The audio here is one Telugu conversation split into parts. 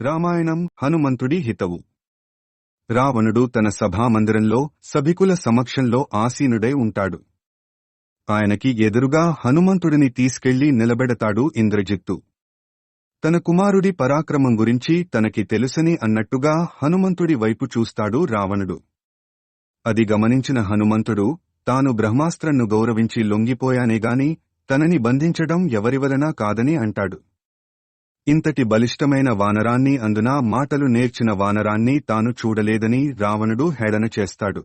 రామాయణం హనుమంతుడి హితవు. రావణుడు తన సభామందిరంలో సభికుల సమక్షంలో ఆసీనుడై ఉంటాడు. ఆయనకి ఎదురుగా హనుమంతుడిని తీసుకెళ్లి నిలబెడతాడు ఇంద్రజిత్తు. తన కుమారుడి పరాక్రమం గురించి తనకి తెలుసని అన్నట్టుగా హనుమంతుడి వైపు చూస్తాడు రావణుడు. అది గమనించిన హనుమంతుడు తాను బ్రహ్మాస్త్రంను గౌరవించి లొంగిపోయానేగాని తనని బంధించడం ఎవరివలనా కాదని అంటాడు. ఇంతటి బలిష్టమైన వానరాన్ని, అందున మాటలు నేర్చిన వానరాన్ని తాను చూడలేదని రావణుడు హేళన చేస్తాడు.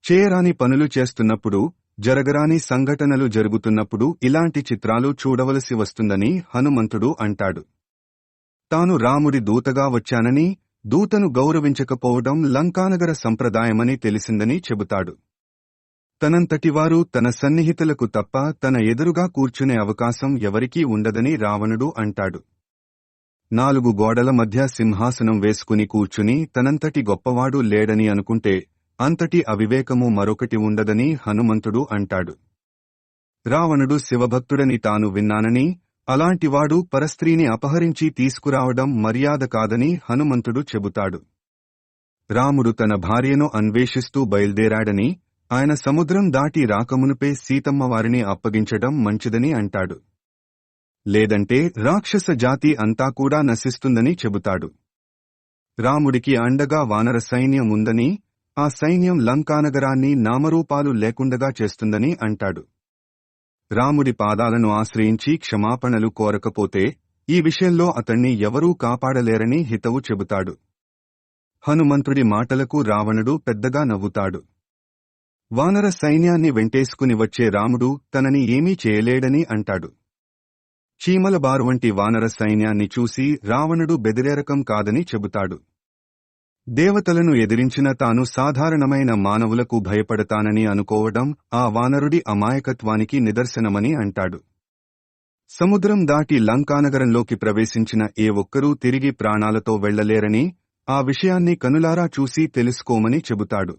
చేయరాని పనులు చేస్తున్నప్పుడు, జరగరాని సంఘటనలు జరుగుతున్నప్పుడు ఇలాంటి చిత్రాలు చూడవలసి వస్తుందని హనుమంతుడు అంటాడు. తాను రాముడి దూతగా వచ్చానని, దూతను గౌరవించకపోవడం లంకానగర సంప్రదాయమని తెలిసిందని చెబుతాడు. తనంతటివారు తన సన్నిహితులకు తప్ప తన ఎదురుగా కూర్చునే అవకాశం ఎవరికీ ఉండదని రావణుడు అంటాడు. 4 గోడల మధ్య సింహాసనం వేసుకుని కూర్చుని తనంతటి గొప్పవాడు లేడని అనుకుంటే అంతటి అవివేకము మరొకటి ఉండదని హనుమంతుడు అంటాడు. రావణుడు శివభక్తుడని తాను విన్నానని, అలాంటివాడు పరస్త్రీని అపహరించి తీసుకురావడం మర్యాద కాదని హనుమంతుడు చెబుతాడు. రాముడు తన భార్యను అన్వేషిస్తూ బయల్దేరాడని, ఆయన సముద్రం దాటి రాకమునుపే సీతమ్మవారిని అప్పగించడం మంచిదని అంటాడు. లేదంటే రాక్షస జాతి అంతా కూడా నశిస్తుందని చెబుతాడు. రాముడికి అండగా వానర సైన్యం ఉందని, ఆ సైన్యం లంకానగరాన్ని నామరూపాలు లేకుండగా చేస్తుందని అంటాడు. రాముడి పాదాలను ఆశ్రయించి క్షమాపణలు కోరకపోతే ఈ విషయంలో అతణ్ణి ఎవరూ కాపాడలేరని హితవు చెబుతాడు. హనుమంతుడి మాటలకు రావణుడు పెద్దగా నవ్వుతాడు. వానర సైన్యాన్ని వెంటేసుకుని వచ్చే రాముడు తనని ఏమీ చేయలేడని అంటాడు. చీమల బారువంటి వానర సైన్యాన్ని చూసి రావణుడు బెదిరేరకం కాదని చెబుతాడు. దేవతలను ఎదిరించిన తాను సాధారణమైన మానవులకు భయపడతానని అనుకోవడం ఆ వానరుడి అమాయకత్వానికి నిదర్శనమని అంటాడు. సముద్రం దాటి లంకానగరంలోకి ప్రవేశించిన ఏ ఒక్కరూ తిరిగి ప్రాణాలతో వెళ్లలేరని, ఆ విషయాన్ని కనులారా చూసి తెలుసుకోమని చెబుతాడు.